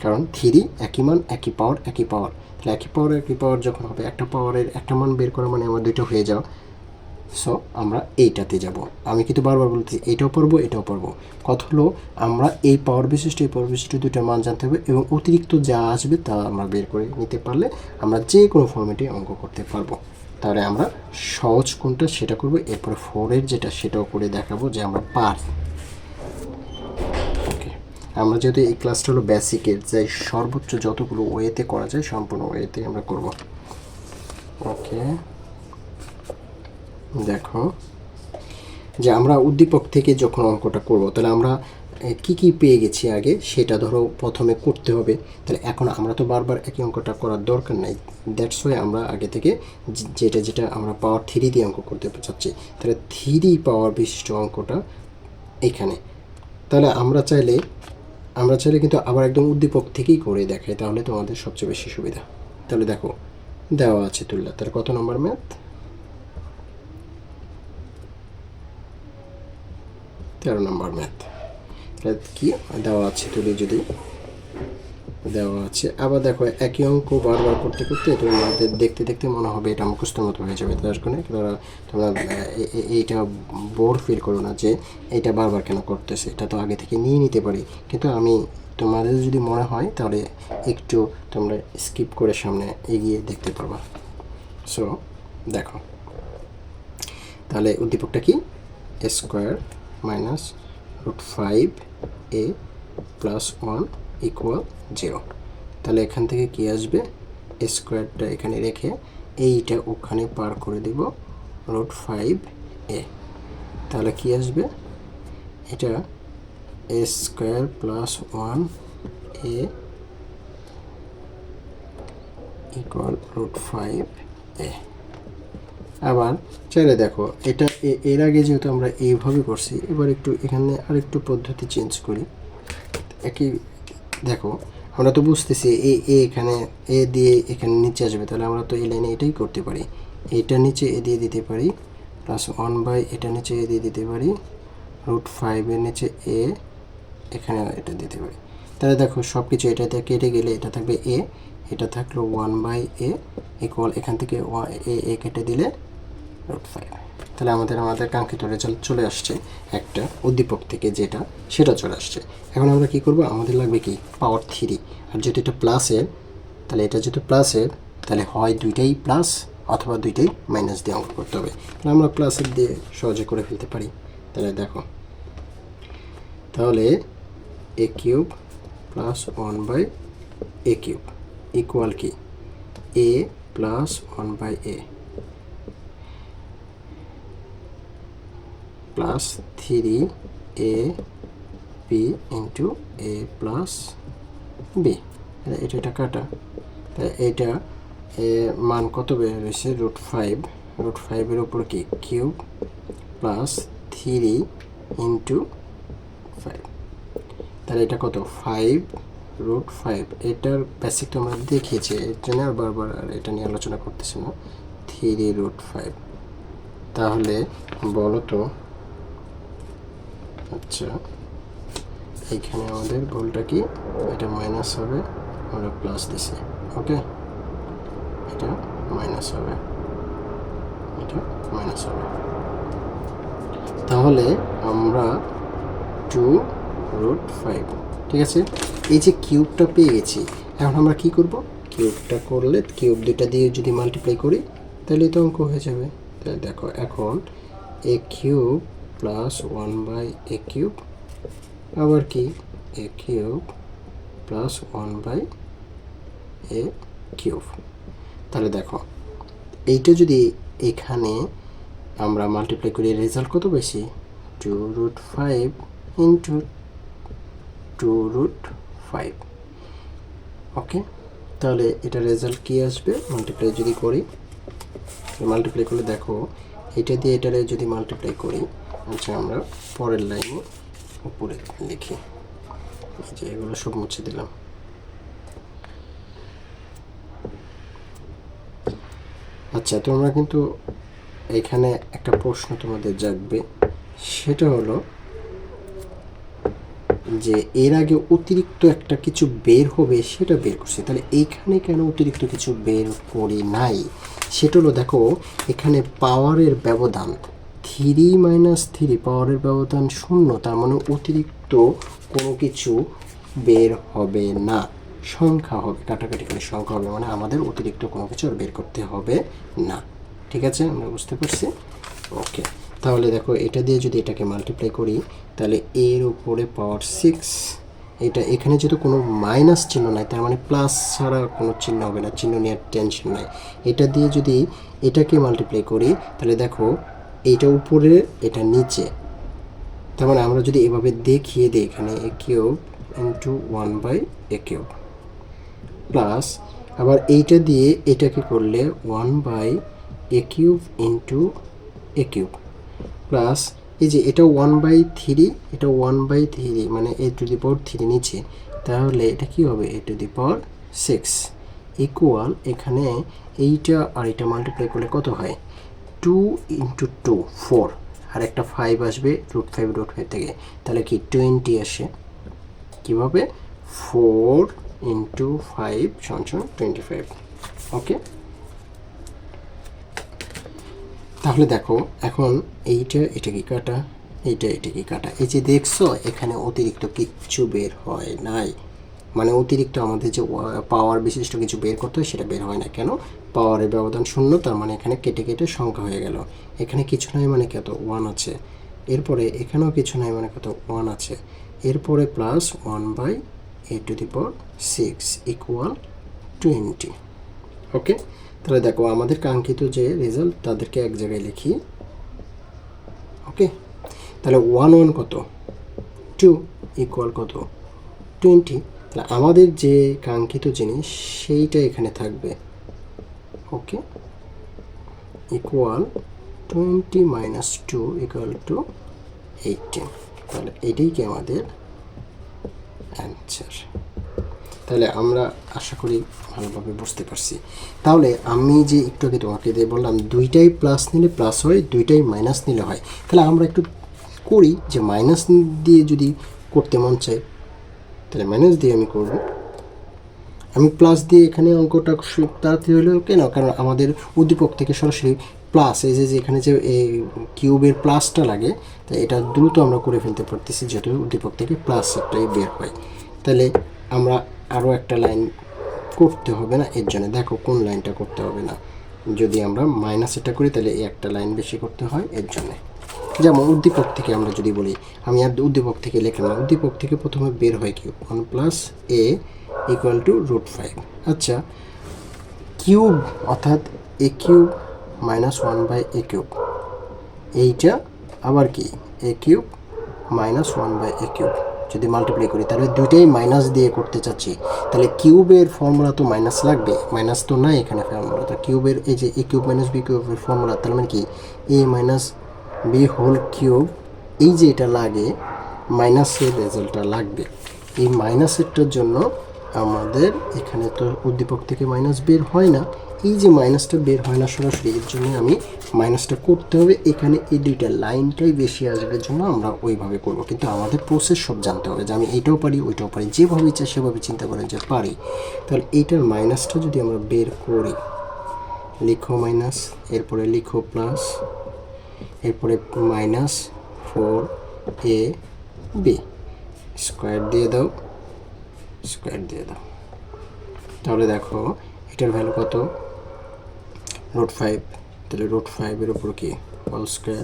কারণ 3 একই মান একই পাওয়ার একই পাওয়ার, তাহলে একই পাওয়ার যখন হবে একটা পাওয়ারের একটা মান বের করা মানে আমার দুইটা হয়ে যাওয়া। সো আমরা এইটাতে যাব। আমি কিন্তু বারবার বলতেছি এটাও পারবো এটাও পারবো, কথা হলো আমরা এই পাওয়ার বিশিষ্ট দুইটার মান জানতে হবে এবং অতিরিক্ত যা আসবে তা আমরা বের করে নিতে পারলে আমরা যে কোনো ফর্মেটে অঙ্ক করতে পারবো। তাহলে আমরা সহজ কোনটা সেটা করবো, এরপরে 4 এর যেটা সেটাও করে দেখাবো যে আমরা পারি। ওকে, আমরা যেহেতু এই ক্লাসটা হলো বেসিকের, যে সর্বোচ্চ যতগুলো ওয়েতে করা যায় সম্পূর্ণ ওয়েতে আমরা করব। ওকে, দেখো যে আমরা উদ্দীপক থেকে যখন অঙ্কটা করব তাহলে আমরা কি কি পেয়ে গেছি আগে সেটা ধরো প্রথমে করতে হবে। তাহলে এখন আমরা তো বারবার একই অঙ্কটা করার দরকার নাই, দ্যাটস ওয়াই আমরা আগে থেকে যেটা আমরা পাওয়ার 3 দিয়ে অঙ্ক করতে চাচ্ছি, তাহলে 3 পাওয়ার বিশিষ্ট অঙ্কটা এখানে। তাহলে আমরা চাইলে কিন্তু আবার একদম উদ্দীপক থেকেই করে দেখাই, তাহলে তোমাদের সবচেয়ে বেশি সুবিধা। তাহলে দেখো দেওয়া আছে তুললা, তার কত নম্বর ম্যাথ, 13 নম্বর ম্যাথ। কি দেওয়া আছে তুলি, যদি দেওয়া আছে আবার দেখো একই অঙ্ক বারবার করতে করতে তোমাদের দেখতে দেখতে মনে হবে এটা মুখস্থর মতো হয়ে যাবে। তার কারণে তোমরা এইটা বোর ফিল করো না যে এইটা বারবার কেন করতেছে, এটা তো আগে থেকে নিয়ে নিতে পারি, কিন্তু আমি তোমাদের যদি মনে হয় তাহলে একটু তোমরা স্কিপ করে সামনে এগিয়ে দেখতে পারবা। সো দেখো তাহলে উদ্দীপকটা কি, স্কোয়ার - √5a + 1 = 0। তাহলে এখান থেকে কি আসবে, স্কোয়ারটা এখানে রেখে এইটা ওখানে পার করে দিব √5a। তাহলে কি আসবে, এটা a square plus 1a equal √5a। আবার চাইলে দেখো এটা এর আগে যেহেতু আমরা এইভাবে করছি, এবার একটু এখানে আরেকটু পদ্ধতি চেঞ্জ করি। একই দেখো, আমরা তো বুঝতেছি এখানে এ দিয়ে এখানে নিচে আসবে, তাহলে আমরা তো এই লাইনে এটাই করতে পারি, এটা নিচে এ দিয়ে দিতে পারি প্লাস 1 এটা নিচে এ দিয়ে দিতে পারি √5 নিচে এ এখানে এটা দিতে পারি। তাহলে দেখো সব কিছু এটাতে কেটে গেলে এটা থাকবে এ, এটা থাকলো 1/a ইকুয়াল এখান থেকে এ কেটে দিলে √5। তাহলে আমাদের কাঙ্ক্ষিত রেজাল্ট চলে আসছে একটা উদ্দীপক থেকে, যেটা সেটা চলে আসছে। এখন আমরা কি করব, আমাদের লাগবে কি পাওয়ার 3, আর যেহেতু এটা প্লাসের, তাহলে এটা যেহেতু প্লাসের, তাহলে হয় দুইটাই প্লাস অথবা দুইটাই মাইনাস দিয়ে অঙ্ক করতে হবে। তাহলে আমরা প্লাসের দিয়ে সহজে করে ফেলতে পারি। তাহলে দেখো, তাহলে a³ প্লাস 1/a³ ইকুয়াল কি a plus 1/a plus 3ab into a plus b। এটা কাটা, তাই এটা মান কত বের হয়েছে, √5, √5-এর উপর কি কিউব প্লাস 3 ইন্টু 5, তাহলে এটা কত 5√5। এটার বেসিক তো আমরা দেখিয়েছি, এর জন্য আর বারবার আর এটা নিয়ে আলোচনা করতেছি না। 3√5, তাহলে বলো তো, আচ্ছা এইখানে আমাদের ভুলটা কি, এটা মাইনাস হবে, আমরা প্লাস দিছি, ওকে, এটা মাইনাস হবে, এটা মাইনাস হবে। তাহলে আমরা 2√5, ঠিক আছে, এই যে কিউবটা পেয়ে গেছি। এখন আমরা কি করব, কিউবটা করলে কিউব দুটা দিয়ে যদি মাল্টিপ্লাই করি তাহলে তো অঙ্ক হয়ে যাবে। তাহলে দেখো, এখন a³ প্লাস 1/a³, আবার কি a³ প্লাস 1/a³। তাহলে দেখো, এইটা যদি এখানে আমরা মাল্টিপ্লাই করি, রেজাল্ট কত বেশি, 2√5 ইন্টু 2√5, ওকে। তাহলে এটা রেজাল্ট কি আসবে, মাল্টিপ্লাই যদি করি, মাল্টিপ্লাই করলে দেখো এটা দিয়ে এটারে যদি মাল্টিপ্লাই করি, আচ্ছা আমরা পরের লাইনে উপরে লিখি, যে এগুলো সব মুছে দিলাম। আচ্ছা, তোমরা কিন্তু এখানে একটা প্রশ্ন তোমাদের জাগবে, সেটা হলো যে এর আগে অতিরিক্ত একটা কিছু বের হবে সেটা বের করছি, তাহলে এইখানে কেন অতিরিক্ত কিছু বের করি নাই, সেটা হলো দেখো এখানে পাওয়ারের ব্যবধান 3 - 3, পাওয়ারের ব্যবধান 0, তার মানে অতিরিক্ত কোনো কিছু বের হবে না, সংখ্যা হবে, কাটাকাটি করে সংখ্যা হবে, মানে আমাদের অতিরিক্ত কোনো কিছু আর বের করতে হবে না। ঠিক আছে, আমরা বুঝতে পারছি, ওকে। তাহলে দেখো, এটা দিয়ে যদি এটাকে মাল্টিপ্লাই করি, তাহলে এর উপরে পাওয়ার 6, এটা এখানে যেহেতু কোনো মাইনাস চিহ্ন নাই, তার মানে প্লাস ছাড়া কোনো চিহ্ন হবে না, চিহ্ন নেওয়ার টেনশন নাই। এটা দিয়ে যদি এটাকে মাল্টিপ্লাই করি, তাহলে দেখো এইটা উপরে এটা নিচে, তার মানে আমরা যদি এভাবে দেখিয়ে দিই, এখানে a³ ইন্টু 1/a³ প্লাস, আবার এইটা দিয়ে এটাকে করলে 1/a³ ইন্টু a³ প্লাস, এই যে এটা 1/3, এটা 1/3, মানে a⁻³ নিচে, তাহলে এটা কি হবে a⁻6 ইকুয়াল, এখানে এইটা আর এটা মাল্টিপ্লাই করলে কত হয়, 2 ইন্টু 2 4, আর একটা 5 আসবে √5 থেকে, তাহলে কি 20 আসে। কীভাবে, 4 ইন্টু 5 = 25, ওকে। তাহলে দেখো, এখন এটা কি কাটা, এটা কি কাটা, এই যে দেখছো এখানে অতিরিক্ত কিচ্ছু বের হয় নাই, মানে অতিরিক্ত আমাদের যে পাওয়ার বিশিষ্ট কিছু বের করতে হয় সেটা বের হয় না। কেন, পাওয়ারের ব্যবধান 0, তার মানে এখানে কেটে কেটে সংখ্যা হয়ে গেল। এখানে কিছু নাই মানে কত, 1 আছে, এরপরে এখানেও কিছু নাই মানে কত, 1 আছে, এরপরে প্লাস 1/a a⁶ ইকুয়াল 20। ওকে, তাহলে দেখো আমাদের কাঙ্ক্ষিত যে রেজাল্ট তাদেরকে এক জায়গায় লিখি। ওকে, তাহলে 1 কত, 2 ইকুয়াল কত, 20। তাহলে আমাদের যে কাঙ্ক্ষিত জিনিস সেইটা এখানে থাকবে। ওকে, ইকুয়াল 20 - 2 ইকুয়াল টু 18। তাহলে এটাই কি আমাদের অ্যান্সার। তাহলে আমরা আশা করি ভালোভাবে বুঝতে পারছি। তাহলে আমি যে একটু আগে তোমাকে দিয়ে বললাম দুইটাই প্লাস নিলে প্লাস হয়, দুইটাই মাইনাস নিলে হয়। তাহলে আমরা একটু করি যে মাইনাস দিয়ে যদি করতে মন চাই তাহলে মাইনাস দিয়ে আমি করব। আমি প্লাস দিয়ে এখানে অঙ্কটা তাড়াতাড়ি হলেও কেন, কারণ আমাদের উদ্দীপক থেকে সরাসরি প্লাস, এই যে এখানে যে কিউবের প্লাসটা লাগে, তাই এটা দ্রুত আমরা করে ফেলতে পারতেছি যেহেতু উদ্দীপক থেকে প্লাস একটাই বের হয়। তাহলে আমরা আরও একটা লাইন করতে হবে না, এর জন্য দেখো কোন লাইনটা করতে হবে না। যদি আমরা মাইনাস এটা করি তাহলে এই একটা লাইন বেশি করতে হয় এর জন্যে। যেমন উদ্দীপক থেকে আমরা যদি বলি, আমি আর উদ্দীপক থেকে লিখলাম না, উদ্দীপক থেকে প্রথমে বের হয় কি 1 + a ইকুয়াল টু √5। আচ্ছা, কিউব অর্থাৎ a³ - 1/a³, এইটা আবার কি a³ - 1/a³ যদি মাল্টিপ্লাই করি তাহলে দুইটাই মাইনাস দিয়ে করতে চাচ্ছি। তাহলে কিউবের ফর্মুলা তো মাইনাস লাগবে, মাইনাস তো নাই এখানে ফর্মুলা। তো কিউবের এই যে a³ - b³ ফর্মুলা, তার মানে কি a - b⁴, এই যে এটা লাগে মাইনাসের রেজাল্টটা লাগবে। এই মাইনাসেরটার জন্য আমাদের এখানে তো উদ্দীপক থেকে মাইনাস বের হয় না, এই যে মাইনাসটা বের হয় না সরাসরি, এর জন্য আমি মাইনাসটা করতে হবে। এখানে এই দুইটা লাইনটাই বেশি আসবে জন্য আমরা ওইভাবে করব, কিন্তু আমাদের প্রসেস সব জানতে হবে যে আমি এইটাও পারি ওইটাও পারি, যেভাবে ইচ্ছা সেভাবে চিন্তা করেন যে পারি। তাহলে এইটার মাইনাসটা যদি আমরা বের করি, লিখো মাইনাস, এরপরে লিখো প্লাস, এরপরে -4ab স্কোয়ার দিয়ে দাও, স্কোয়ার দিয়ে দাও। তাহলে দেখো এটার ভ্যালু কত, √5। তাহলে √5 উপর কি হোল স্কোয়ার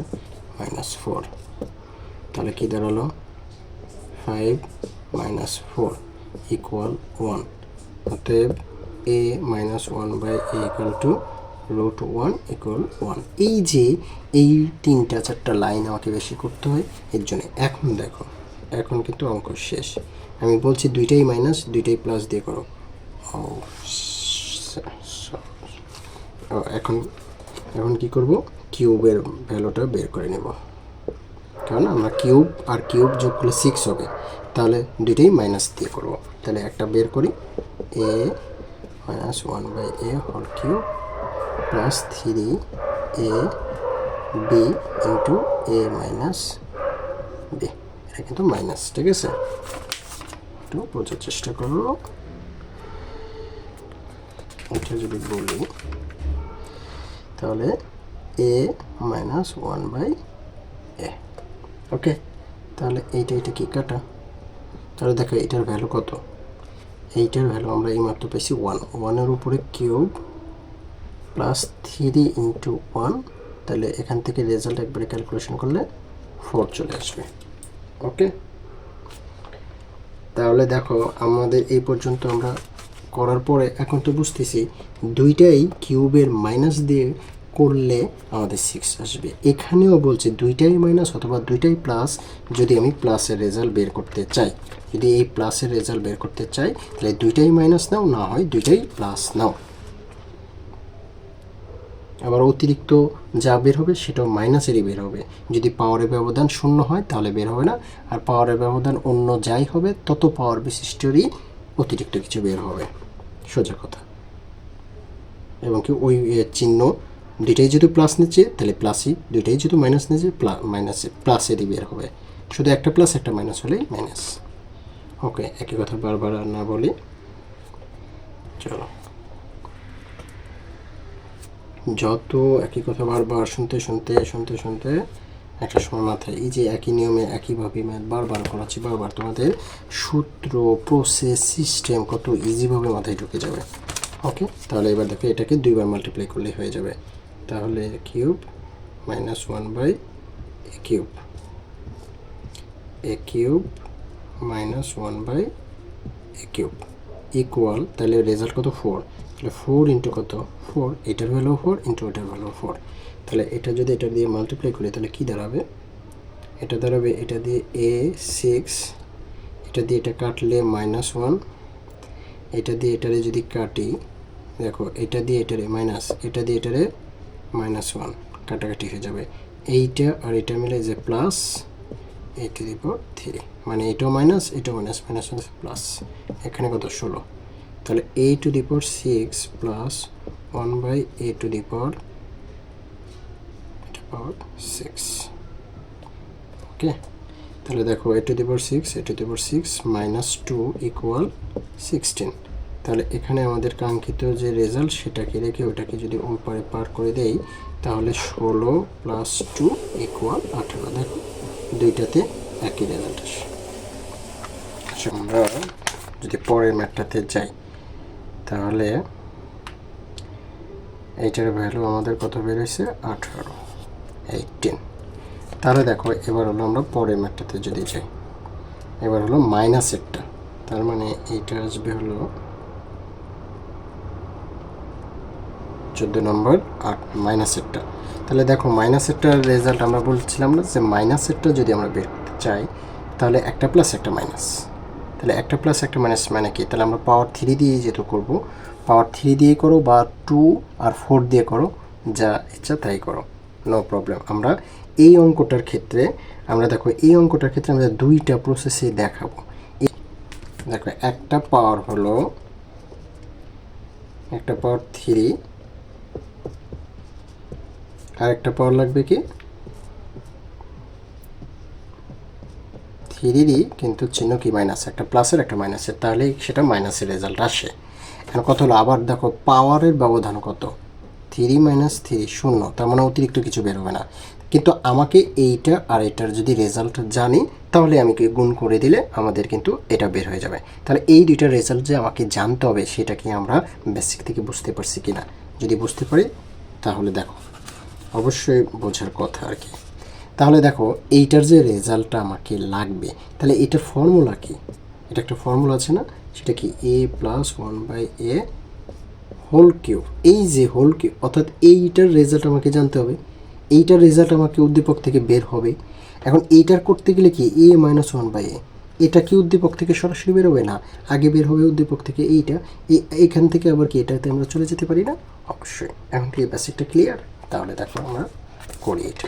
-4, তাহলে কি দাঁড়ালো 5 - 4 ইকুয়াল 1। অতএব a - 1/a equal to √1 equal 1। এই যে এই 3-4টা লাইন আমাকে বেশি করতে হয় এর জন্য। এখন দেখো, এখন কিন্তু অঙ্ক শেষ। আমি বলছি দুইটাই মাইনাস দুইটাই প্লাস দিয়ে করো। এখন এখন কি করব, কিউবের ভ্যালুটা বের করে নেব, কারণ আমরা কিউব আর কিউব যোগ করলে 6 হবে। তাহলে দুইটাই মাইনাস দিয়ে করব। তাহলে একটা বের করি, a - 1/a³ plus 3ab into a - b। এটা কিন্তু মাইনাস, ঠিক আছে, একটু বোঝার চেষ্টা করো। এটা যদি বলি তাহলে a - 1/a। ওকে, তাহলে এইটা কি কাটা। তাহলে দেখো এটার ভ্যালু কত, এইটার ভ্যালু আমরা এইমাত্র পেয়েছি 1। 1-এর উপরে কিউব প্লাস 3 ইন্টু 1, তাহলে এখান থেকে রেজাল্ট একবারে ক্যালকুলেশন করলে 4 চলে আসবে। ওকে, তাহলে দেখো আমাদের এই পর্যন্ত আমরা করার পরে এখন তো বুঝতেছি দুইটাই কিউবের মাইনাস দিয়ে করলে আমাদের 6 আসবে। এখানেও বলছে দুইটাই মাইনাস অথবা দুইটাই প্লাস যদি আমি প্লাসের রেজাল্ট বের করতে চাই। যদি এই প্লাসের রেজাল্ট বের করতে চাই তাহলে দুইটাই মাইনাস নাও, না হয় দুইটাই প্লাস নাও। আবার অতিরিক্ত যা বের হবে সেটাও মাইনাসেরই বের হবে। যদি পাওয়ারের ব্যবধান 0 হয় তাহলে বের হবে না, আর পাওয়ারের ব্যবধান অন্য যাই হবে তত পাওয়ার বিশিষ্টরই অতিরিক্ত কিছু বের হবে, সোজা কথা। এবং কি ওই চিহ্ন দুইটাই যেহেতু প্লাস নিচ্ছে তাহলে প্লাসই, দুইটাই যেহেতু মাইনাস নিচ্ছে মাইনাসে প্লাসেরই বের হবে। শুধু একটা প্লাস একটা মাইনাস হলেই মাইনাস। ওকে, একই কথা বারবার আর না বলি, চলো। যত একই কথা বারবার শুনতে শুনতে শুনতে শুনতে একটা সময় মাথায় এই যে একই নিয়মে একইভাবে ম্যাথ বারবার করাচ্ছি, বারবার তোমাদের সূত্র প্রসেস সিস্টেম কত ইজিভাবে মাথায় ঢুকে যাবে। ওকে, তাহলে এবার দেখো এটাকে 2 বার মাল্টিপ্লাই করলেই হয়ে যাবে। তাহলে কিউব -1/a³, a³ - 1/a, এ কিউব ইকুয়াল, তাহলে রেজাল্ট কত 4, তাহলে 4 ইন্টু কত 4, এটার ভ্যালু 4 ইন্টু এটার ভ্যালু 4, তাহলে এটা যদি এটা দিয়ে মাল্টিপ্লাই করি তাহলে কী দাঁড়াবে, এটা দাঁড়াবে এটা দিয়ে a6, এটা দিয়ে এটা কাটলে -1, এটা দিয়ে এটারে যদি কাটি দেখো এটা দিয়ে এটারে মাইনাস, এটা দিয়ে এটারে -1 কাটাকাটি হয়ে যাবে, এইটা আর এটা মিলে যে প্লাস a⁻3, মানে এটাও মাইনাস এটাও মাইনাস, মাইনাস প্লাস, এখানে কত 16, তাহলে a⁻6 প্লাস 1/a⁻6, ওকে। তাহলে দেখো a⁻6 -2 ইকুয়াল 16, তাহলে এখানে আমাদের কাঙ্ক্ষিত যে রেজাল্ট সেটাকে রেখে ওটাকে যদি উপরে পার করে দেই তাহলে 16 + 2 ইকুয়াল 18, দেখো দুইটাতে একই রেজাল্ট আসে। আচ্ছা, আমরা যদি পরের ম্যাথটাতে যাই তাহলে এইটার ভ্যালু আমাদের কত বেরোচ্ছে 18। তাহলে দেখো এবার হলো আমরা পরের ম্যাথটাতে যদি যাই, এবার হলো মাইনাসেরটা, তার মানে এইটা আসবে হলো 14 নম্বর 8 মাইনাসেরটা। তাহলে দেখো মাইনাসেরটার রেজাল্ট আমরা বলছিলাম না যে মাইনাসেরটা যদি আমরা বের করতে চাই তাহলে একটা প্লাস একটা মাইনাস, তাহলে একটা প্লাস একটা মাইনাস মানে কি, তাহলে আমরা পাওয়ার 3 দিয়ে যেহেতু করবো, পাওয়ার 3 দিয়ে করো বা 2 আর 4 দিয়ে করো, যা ইচ্ছা তাই করো, নো প্রবলেম। আমরা এই অঙ্কটার ক্ষেত্রে আমরা দেখো এই অঙ্কটার ক্ষেত্রে আমরা দুইটা প্রসেসে দেখাবো। দেখো একটা পাওয়ার হলো একটা পাওয়ার 3 আর একটা পাওয়ার লাগবে কি 3 কিন্তু চিহ্ন কি মাইনাস, একটা প্লাসের একটা মাইনাসের, তাহলে সেটা মাইনাসের রেজাল্ট আসে। এখন কত হলো, আবার দেখো পাওয়ারের ব্যবধান কত 3 - 3 0, তার মানে অতিরিক্ত কিছু বেরোবে না, কিন্তু আমাকে এইটা আর এটার যদি রেজাল্ট জানি তাহলে আমি গুণ করে দিলে আমাদের কিন্তু এটা বের হয়ে যাবে। তাহলে এই দুইটার রেজাল্ট যে আমাকে জানতে হবে সেটা কি আমরা বেসিক থেকে বুঝতে পারছি কি না, যদি বুঝতে পারি তাহলে দেখো অবশ্যই বোঝার কথা আর কি। তাহলে দেখো এইটার যে রেজাল্টটা আমাকে লাগবে, তাহলে এটার ফর্মুলা কি, এটা একটা ফর্মুলা আছে না, সেটা কি a+1/a হোল কিউব, এই যে হোল কিউব, অর্থাৎ এইটার রেজাল্ট আমাকে জানতে হবে, এইটার রেজাল্ট আমাকে উদ্দীপক থেকে বের হবে। এখন এইটার করতে গেলে কি a-1/a, এটা কি উদ্দীপক থেকে সরাসরি বেরোবে না, আগে বের হবে উদ্দীপক থেকে এইটা, এইখান থেকে আবার কি এটাতে আমরা চলে যেতে পারি না, অবশ্যই। এখন কি বেসিকটা ক্লিয়ার, তাহলে দেখো আমরা করি এটা।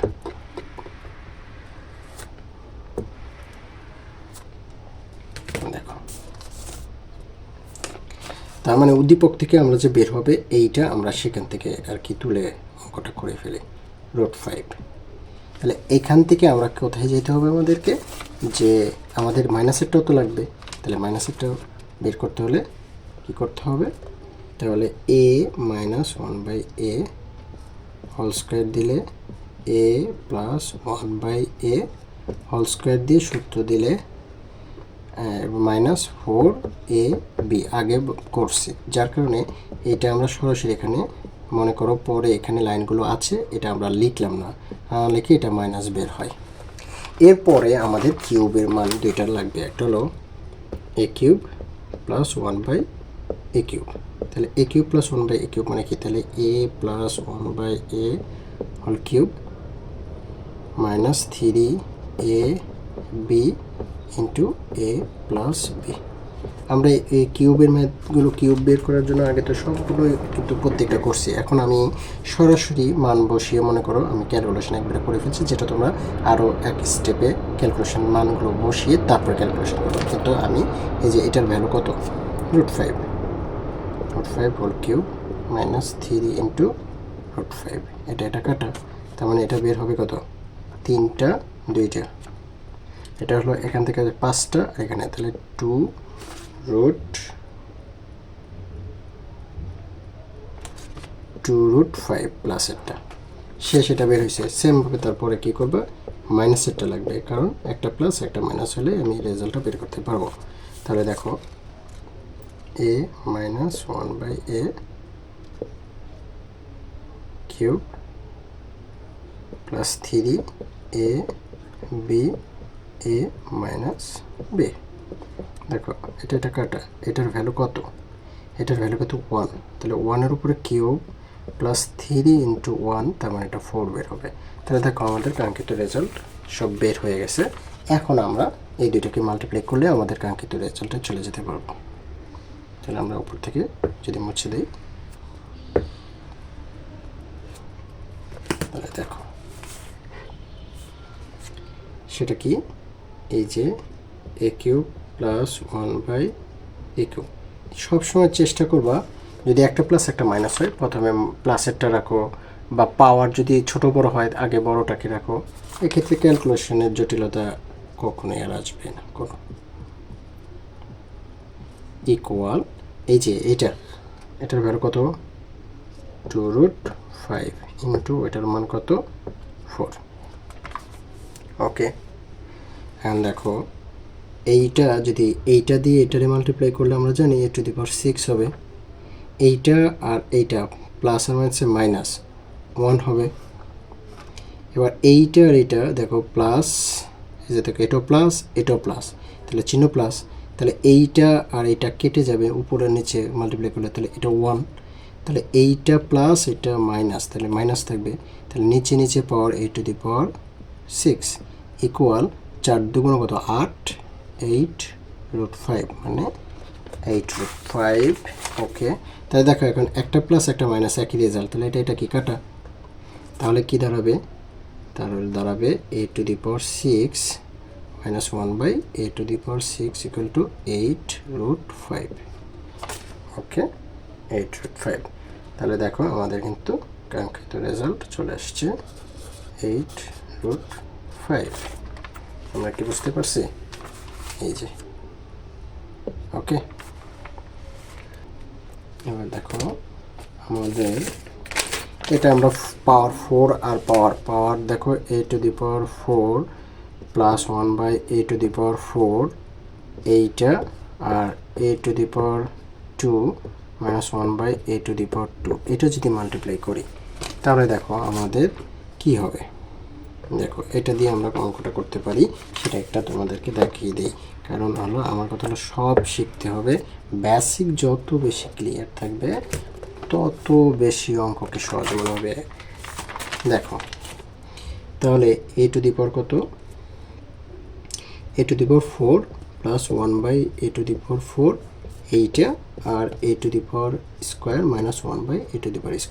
দেখো তার মানে উদ্দীপক থেকে আমরা যে বের হবে এইটা আমরা সেখান থেকে আর কি তুলে অঙ্কটা করে ফেলি √5। তাহলে এখান থেকে আমরা কোথায় যেতে হবে, আমাদেরকে যে আমাদের মাইনাসেরটাও তো লাগবে, তাহলে মাইনাসেরটাও বের করতে হলে কি করতে হবে, তাহলে a-1/a হোল স্কোয়ার দিলে a+1/a হোল স্কোয়ার দিয়ে সূত্র দিলে -4ab আগে করছি, যার কারণে এটা আমরা সরাসরি এখানে মনে করো পরে এখানে লাইনগুলো আছে এটা আমরা লিখলাম না, লিখে এটা মাইনাস বের হয়। এরপরে আমাদের কিউবের মান দুইটার লাগবে, একটা হলো a³ + 1/a³, তাহলে a³ + 1/a³ মানে কি, তাহলে a+1/a whole cube -3ab into a+b। আমরা এই কিউবের ম্যাথগুলো কিউব বের করার জন্য আগে তো সবগুলোই কিন্তু প্রত্যেকটা করছি, এখন আমি সরাসরি মান বসিয়ে মনে করো আমি ক্যালকুলেশন একবারে করে ফেলছি, যেটা তোমরা আরও এক স্টেপে ক্যালকুলেশন মানগুলো বসিয়ে তারপর ক্যালকুলেশন করো। কিন্তু আমি এই যে এটার ভ্যালু কত √5 হোল কিউব -3 ইন্টু √5, এটা কাটা, তার মানে এটা বের হবে কত 3টা 2টা, এটা হলো এখান থেকে 5টা এখানে, তাহলে 2√5 প্লাসেরটা শেষ, এটা বের হয়েছে। সেমভাবে তারপরে কী করবে, মাইনাসেরটা লাগবে, কারণ একটা প্লাস একটা মাইনাস হলে আমি রেজাল্টটা বের করতে পারবো। তাহলে দেখো a-1/a³ + 3ab a-b, দেখো এটা কাটা, এটার ভ্যালু কত, এটার ভ্যালু কত 1, তাহলে 1-এর উপরে কিউব প্লাস 3 ইন্টু 1, তার মানে এটা 4 বের হবে। তাহলে দেখো আমাদের কাঙ্ক্ষিত রেজাল্ট সব বের হয়ে গেছে। এখন আমরা এই দুইটাকে মাল্টিপ্লাই করলে আমাদের কাঙ্ক্ষিত রেজাল্টে চলে যেতে পারবো। তাহলে আমরা উপর থেকে যদি মুছে দিই, তাহলে দেখো সেটা কি, এই যে এ কিউব প্লাস 1/a কিউব। সবসময় চেষ্টা করবা যদি একটা প্লাস একটা মাইনাস হয় প্রথমে প্লাসেরটা রাখো, বা পাওয়ার যদি ছোট বড় হয় আগে বড়টাকে রাখো। এক্ষেত্রে ক্যালকুলেশনের জটিলতা কখনোই আর আসবে না কোনো। ইকুয়াল, এই যে এটার ভ্যালু কত 2√5 ইন্টু এটার মান কত 4। ওকে, এখন দেখো এইটা যদি এইটা দিয়ে এটারে মাল্টিপ্লাই করলে আমরা জানি a⁶ হবে। এইটা আর এইটা প্লাস আর মাইনাসে মাইনাস 1 হবে। এবার এইটা আর এইটা দেখো প্লাস, এই যে দেখো এটাও প্লাস এটাও প্লাস, তাহলে চিহ্ন প্লাস, তাহলে এইটা আর এইটা কেটে যাবে উপরে নিচে মাল্টিপ্লাই করলে, তাহলে এটা 1, তাহলে এইটা প্লাস এটা মাইনাস, তাহলে মাইনাস থাকবে, তাহলে নিচে নিচে পাওয়ার a⁶ ইকুয়াল 4 দুগুণ কত 8, 8√5 মানে 8√5। ওকে, তাহলে দেখো এখন একটা প্লাস একটা মাইনাস একই রেজাল্ট, তাহলে এটা কি কাটা, তাহলে কি দাঁড়াবে, তাহলে দাঁড়াবে a⁶ minus 1/a⁶ equal to 8√5। ওকে, 8√5। তাহলে দেখো আমাদের কিন্তু কাঙ্ক্ষিত রেজাল্ট চলে আসছে 8√5। আমরা কি বুঝতে পারছি, এই যে। ওকে, এবার দেখো আমাদের এটা আমরা পাওয়ার 4 আর পাওয়ার দেখো a⁴ প্লাস 1/a⁴ এইটা, আর a⁴ মাইনাস 1/a⁴, এটা যদি মাল্টিপ্লাই করি তাহলে দেখো আমাদের কি হবে। দেখো এটা দিয়ে আমরা অঙ্কটা করতে পারি, সেটা একটা তোমাদেরকে দেখিয়ে দিই। কারণ হলো আমার কথা হলো সব শিখতে হবে, বেসিক যত বেশি ক্লিয়ার থাকবে তত বেশি অঙ্ককে সহজ মনে হবে। দেখো তাহলে কত, a⁴ প্লাস 1/a⁴ এইটা, আর a² মাইনাস 1/a²,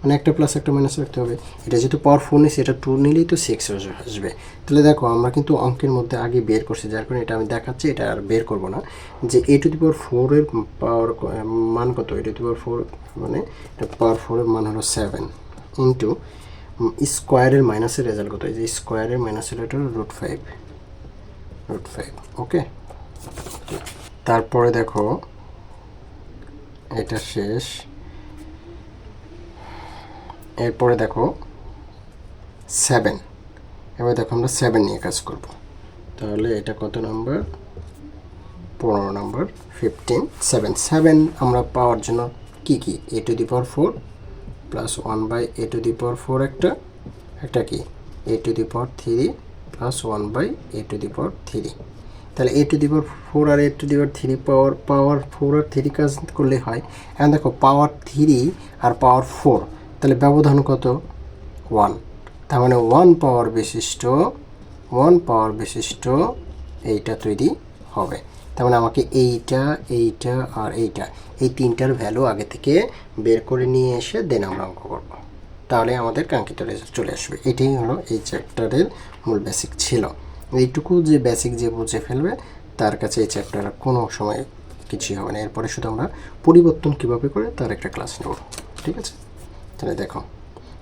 মানে একটা প্লাস একটা মাইনাস রাখতে হবে। এটা যেহেতু পাওয়ার 4 নিয়েছে, এটা 2 নিলেই তো 6 আসবে। তাহলে দেখো আমরা কিন্তু অঙ্কের মধ্যে আগে বের করছি, যার কারণে এটা আমি দেখাচ্ছি, এটা আর বের করব না। যে a⁴ এর পাওয়ার মান কত, a⁴ মানে পাওয়ার 4 এর মান হলো 7 ইন্টু স্কোয়ারের মাইনাসের রেজাল্ট কত, এই যে স্কোয়ারের মাইনাসের এটা √5। ওকে, তারপরে দেখো এটা শেষ, এরপরে দেখো 7। এবার দেখো আমরা 7 নিয়ে কাজ করব। তাহলে এটা কত নাম্বার, 15 নাম্বার, 15, 7 আমরা পাওয়ার জন্য কি a⁴ প্লাস 1/a⁴ একটা কি a⁴ প্লাস 1/a⁴। তাহলে a⁴ আর a⁴ পাওয়ার 4 আর 3 কাজ করলে হয়। এখন দেখো পাওয়ার 3 আর পাওয়ার 4, তাহলে ব্যবধান কত 1, তার মানে 1 পাওয়ার বিশিষ্ট এইটা তৈরি হবে। তার মানে আমাকে এইটা আর এইটা, এই তিনটার ভ্যালু আগে থেকে বের করে নিয়ে এসে দেন আমরা অঙ্ক করব, তাহলে আমাদের কাঙ্ক্ষিত রেজাল্ট চলে আসবে। এটাই হলো এই চ্যাপ্টারের মূল বেসিক ছিল। এইটুকু যে বেসিক যে বুঝে ফেলবে তার কাছে এই চ্যাপ্টার কোনো সময় কিছুই হবে না। এরপরে শুধু আমরা পরিবর্তন কীভাবে করে তার একটা ক্লাস নেব, ঠিক আছে। তাহলে দেখো,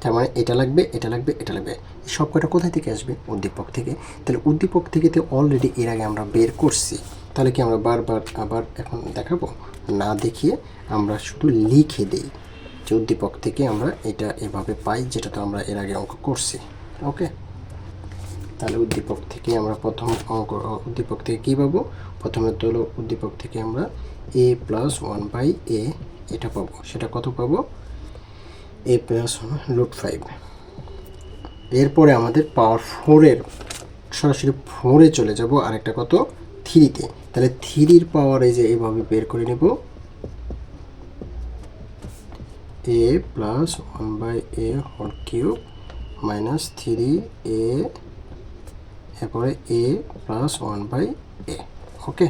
তার মানে এটা লাগবে এই সব কটা কোথায় থেকে আসবে, উদ্দীপক থেকে। তাহলে উদ্দীপক থেকে তো অলরেডি এর আগে আমরা বের করছি, তাহলে কি আমরা বারবার আবার এখন দেখাবো না, দেখিয়ে আমরা শুধু লিখে দিই যে উদ্দীপক থেকে আমরা এটা এভাবে পাই, যেটা তো আমরা এর আগে অঙ্ক করছি। ওকে, তাহলে উদ্দীপক থেকে আমরা প্রথম অঙ্ক, উদ্দীপক থেকে কী পাবো, প্রথমে তো হলো উদ্দীপক থেকে আমরা a + 1/a এটা পাবো, সেটা কত পাবো a + √5। এরপরে আমাদের পাওয়ার 4-এর সরাসরি 4-এ চলে যাব, আর একটা কত থ্রিতে, তাহলে থ্রির পাওয়ার এই যে এইভাবে বের করে নেব, a plus 1/a whole cube minus 3a, এরপরে a প্লাস 1/a। ওকে,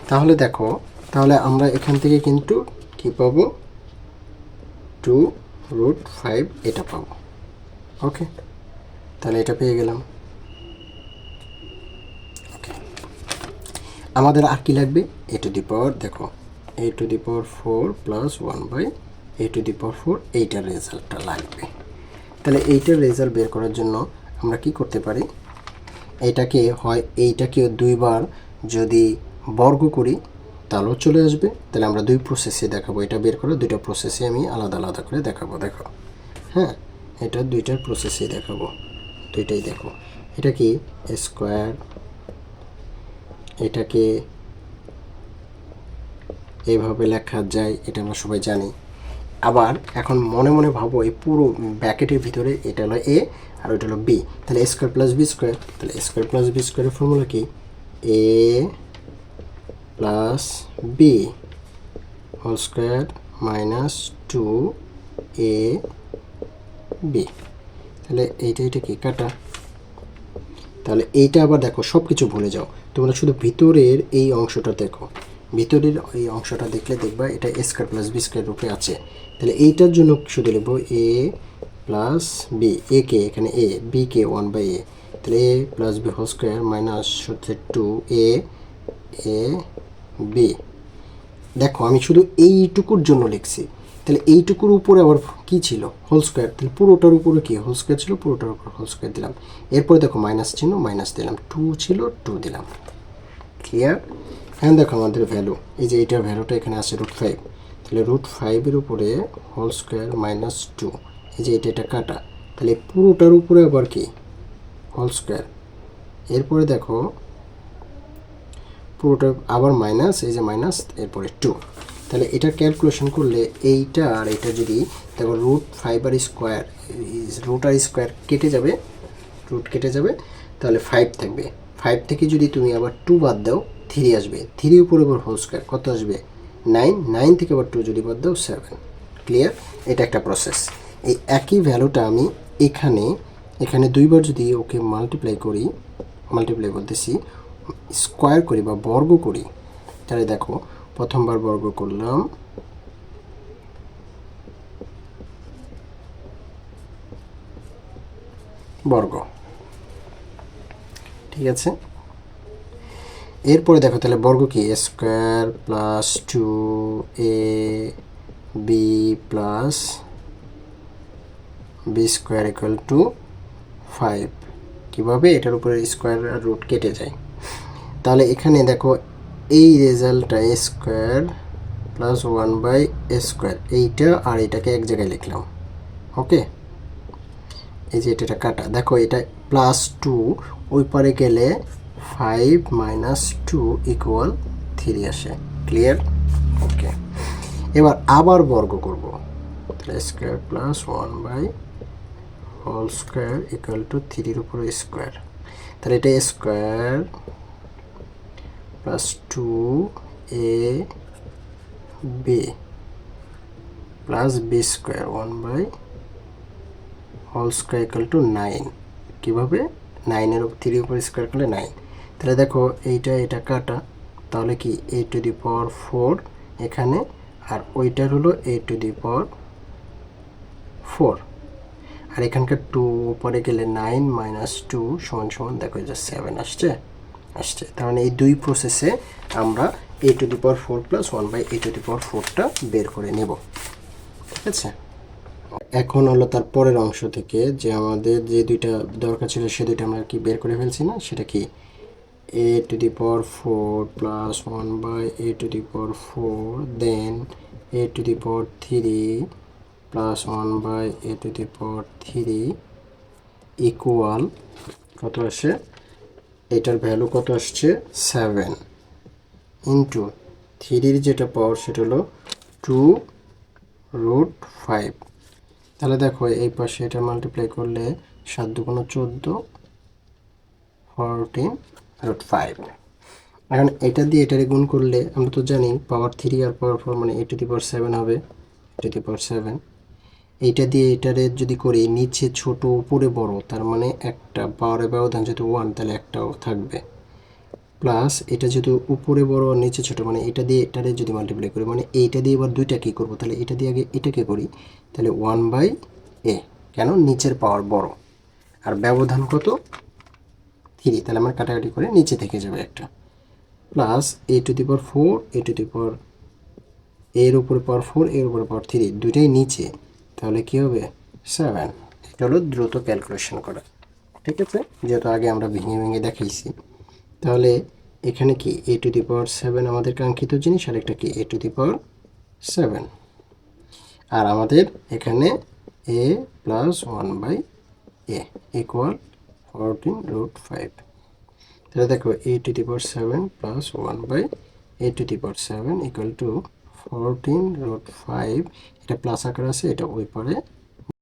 তাহলে দেখো, তাহলে আমরা এখান থেকে কিন্তু কি পাবো, 2√5 এটা পাবো। ওকে, তাহলে এটা পেয়ে গেলাম। ওকে, আমাদের আর কি লাগবে, a টু দি পাওয়ার, দেখো a to the power 4 plus 1/a to the power 4, এইটার রেজাল্টটা লাগবে। তাহলে এইটার রেজাল্ট বের করার জন্য আমরা কি করতে পারি, এইটাকে হয় এইটাকে দুইবার যদি বর্গ করি তাহলেও চলে আসবে। তাহলে আমরা দুই প্রসেসে দেখাবো, এটা বের করে দুইটা প্রসেসে আমি আলাদা আলাদা করে দেখাবো। দেখো, হ্যাঁ, এটা দুইটার প্রসেসেই দেখাবো, দুইটাই দেখো। এটা কি স্কোয়ার, এটাকে এইভাবে লেখা যায়, এটা আমরা সবাই জানি। আবার এখন মনে মনে ভাবো, এই পুরো ব্র্যাকেটের ভিতরে এটা হলো এ আর ওইটা হলো বি, তাহলে a square plus B square, তাহলে এ স্কোয়ার প্লাস বি স্কোয়ারের ফর্মুলা কি, a plus b whole square minus 2ab। তাহলে এইটা কি কাটা, তাহলে এইটা আবার দেখো সব কিছু ভুলে যাও, তোমরা শুধু ভিতরের এই অংশটা দেখো, ভিতরের এই অংশটা দেখলে দেখবা এটা এ স্কোয়ার প্লাস বি স্কোয়ার রূপে আছে। তাহলে এইটার জন্য শুধু লিখবো এ প্লাস বি, এ কে এখানে এ, বি কে 1/a, তাহলে a plus b whole square minus হচ্ছে 2a এ বি। দেখো আমি শুধু এইটুকুর জন্য লিখছি, তাহলে এইটুকুর উপরে আবার কি ছিল, হোল স্কোয়ার, তাহলে পুরোটার উপরে কি হোল স্কোয়ার ছিল, পুরোটার উপর হোল স্কোয়ার দিলাম। এরপরে দেখো মাইনাস চিহ্ন, মাইনাস দিলাম, 2 ছিল 2 দিলাম। ক্লিয়ার? হ্যাঁ, দেখো আমাদের ভ্যালু, এই যে এইটার ভ্যালুটা এখানে আছে √5, তাহলে √5-এর উপরে হোল স্কোয়ার মাইনাস 2, এই যে এটা কাটা, তাহলে পুরোটার উপরে আবার কি হোল স্কোয়ার। এরপরে দেখো পুরোটা আবার মাইনাস, এই যে মাইনাস, এরপরে 2, তাহলে এটা ক্যালকুলেশন করলে এইটা আর এটা যদি দেখো √5 আর স্কোয়ার, রুট আর স্কোয়ার কেটে যাবে, রুট কেটে যাবে, তাহলে 5 থাকবে। 5 থেকে যদি তুমি আবার 2 বাদ দাও 3 আসবে, 3 উপরে আবার হোল স্কোয়ার কত আসবে, 9, 9 থেকে আবার 2 যদি বাদ দাও 7। ক্লিয়ার? এটা একটা প্রসেস। এই একই ভ্যালুটা আমি এখানে দুইবার যদি ওকে মাল্টিপ্লাই করি, মাল্টিপ্লাই বলতেছি স্কোয়ার করি বা বর্গ করি, তাহলে দেখো প্রথমবার বর্গ করলাম, বর্গ, ঠিক আছে। এরপরে দেখো তাহলে বর্গ কি, square plus 2ab plus B square equal to 5। কীভাবে, এটার উপরে স্কোয়ার আর রুট কেটে যায়। তাহলে এখানে দেখো এই রেজাল্টটা এ স্কোয়ার প্লাস 1/a স্কোয়ার, এইটা আর এটাকে এক জায়গায় লিখলাম। ওকে, এই যে এটা কাটা, দেখো এটা প্লাস 2, ওই পারে গেলে 5 মাইনাস 2 ইকুয়াল 3 আসে। ক্লিয়ার? ওকে, এবার আবার বর্গ করব, তাহলে square plus 1/, whole square equal to 3-এর উপরে স্কোয়ার, তাহলে এটা square plus 2ab plus B square 1/, whole square equal to 9। কীভাবে, 9-এর 3 উপর স্কোয়ার করলে 9। তাহলে দেখো এটা কাটা, তাহলে কি a টু দি পাওয়ার 4 এখানে, আর ওইটার হলো a টু দি পাওয়ার 4, আর এখানকার 2 উপরে গেলে 9 মাইনাস 2 সমান সমান দেখো যে 7 আসছে। তার মানে এই দুই প্রসেসে আমরা a to the power 4 plus 1/a to the power 4টা বের করে নেব। ঠিক আছে, এখন হলো তার পরের অংশ থেকে যে আমাদের যে দুইটা দরকার ছিল সে দুইটা আমরা কি বের করে ফেলছি না, সেটা কি a to the power 4 plus 1/a to the power 4, then a to the power 3 plus 1/a to the power 3 equal কত আসে, এটার ভ্যালু কত আসছে 7 ইন্টু 3-র যেটা পাওয়ার সেটা হলো 2√5। তাহলে দেখো এই পাশে এটা মাল্টিপ্লাই করলে 7 × 2 = 14, রুট 5। এখন এটা দিয়ে এটারে গুণ করলে আমরা তো জানি পাওয়ার 3 আর পাওয়ার 4 মানে a⁴ হবে, a⁴ এইটা দিয়ে এটারে যদি করি নিচে ছোট উপরে বড়, তার মানে একটা পাওয়ারের ব্যবধান যেহেতু 1 তাহলে একটাও থাকবে, প্লাস এটা যেহেতু উপরে বড় আর নিচে ছোট মানে এটা দিয়ে এটারে যদি মাল্টিপ্লাই করি মানে এইটা দিয়ে এবার দুইটা কী করবো, তাহলে এটা দিয়ে আগে এটাকে করি, তাহলে 1/a, কেন নিচের পাওয়ার বড় আর ব্যবধান কত 3, তাহলে আমরা কাটাকাটি করে নিচে থেকে যাবে একটা, প্লাস a⁴ এর উপরে পাওয়ার 4 এর উপরে পাওয়ার 3 দুইটাই নিচে, তাহলে কী হবে 7। এটা হলো দ্রুত ক্যালকুলেশন করা, ঠিক আছে, যেহেতু আগে আমরা ভেঙে ভেঙে দেখাইছি। তাহলে এখানে কি a⁴ আমাদের কাঙ্ক্ষিত জিনিস, আর একটা কি a⁴, আর আমাদের এখানে a + 1/a ইকুয়াল 14√5। তাহলে দেখো a⁴ + 1/a⁴ ইকুয়াল টু 14√5, এটা প্লাস আকার আছে, এটা ওই পারে